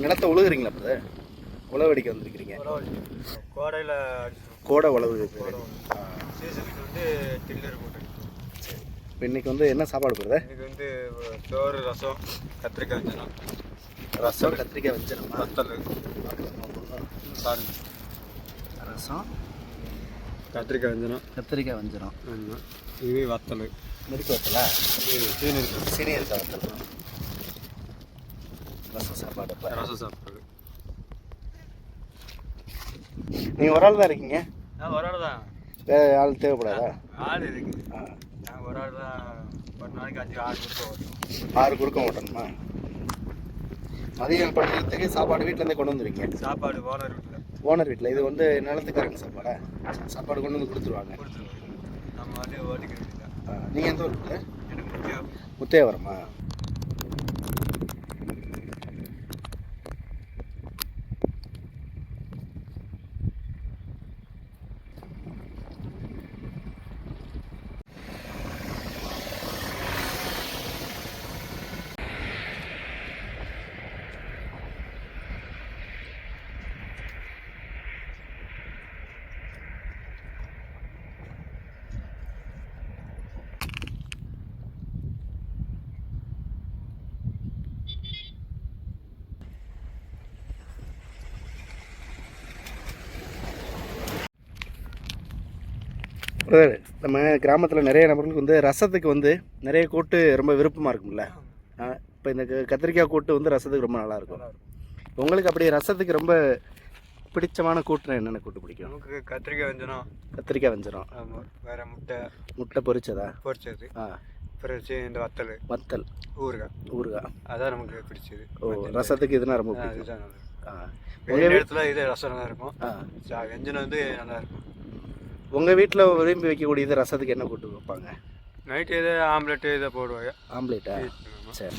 நிலத்தை உழுகுறீங்களா இப்போ உழவு அடிக்க வந்துருக்கிறீங்க? கோடையில் கோடை உழவு சீசனுக்கு வந்து டில்லர் போட்டு. சரி, இப்போ இன்றைக்கி வந்து என்ன சாப்பாடு போடுறது? இன்றைக்கி வந்து சோறு, ரசம், கத்திரிக்காய் வஞ்சனம். ரசம், கத்திரிக்காய் வஞ்சனம், வத்தல், சாரி, ரசம், கத்திரிக்காய் வஞ்சனம், கத்திரிக்காய் வஞ்சனம். ஆமாம். இது வத்தல், நெருப்பு வத்தலா? சீனி இருக்கு, சீனி இருக்கா வத்தல்? ரசம் சாப்பாடு. ரசம் சாப்பாடு. நீங்கள் ஒரு ஆள் தான் இருக்கீங்க? நான் ஒரு ஆள் தான். வேறு ஆள் தேவைப்படாதா? ஆள் இருக்குது. நான் ஒரு ஆள் தான். ஒரு நாளைக்கு 5 6 குறுக்க ஓட்டணும். 6 குறுக்க ஓட்டணுமா? மதியம் படிக்கிறதுக்கு சாப்பாடு வீட்டிலேருந்தே கொண்டு வந்துருவீங்க? சாப்பாடு ஓனர் வீட்டில். ஓனர் வீட்டில். இது வந்து நிலத்துக்காரங்க சாப்பாடா? சாப்பாடு கொண்டு வந்து கொடுத்துருவாங்க. நம்ம வந்து ஓட்டிக்க வேண்டியதான். நீங்கள் எந்த ஊருக்கு? எனக்கு முத்தையாவரமா? நம்ம கிராமத்தில் நிறைய நபர்களுக்கு வந்து ரசத்துக்கு வந்து நிறைய கூட்டு ரொம்ப விருப்பமாக இருக்கும்ல. இப்போ இந்த கத்திரிக்காய் கூட்டு வந்து ரசத்துக்கு ரொம்ப நல்லாயிருக்கும். உங்களுக்கு அப்படி ரசத்துக்கு ரொம்ப பிடிச்சமான கூட்டுனா என்னென்ன கூட்டு பிடிக்கும்? நமக்கு கத்திரிக்காய் வஞ்சனம். கத்திரிக்காய் வஞ்சனம். ஆமாம். வேறு முட்டை பொரிச்சதா? பொரிச்சது. அப்புறம் இந்த வத்தல், ஊறுகாய். அதான் நமக்கு பிடிச்சது. ஓ, ரசத்துக்கு இதுனா ரொம்ப பிடிக்கும். இதுதான் நல்லா இடத்துல இது ரசம் நல்லா இருக்கும். வெஞ்சனம் வந்து நல்லா இருக்கும். உங்கள் வீட்டில் விரும்பி வைக்கக்கூடியது ரசத்துக்கு என்ன கூட்டு வைப்பாங்க? நைட்டு எது ஆம்லெட்டு இதை போடுவாங்க. ஆம்லேட்டா? சரி.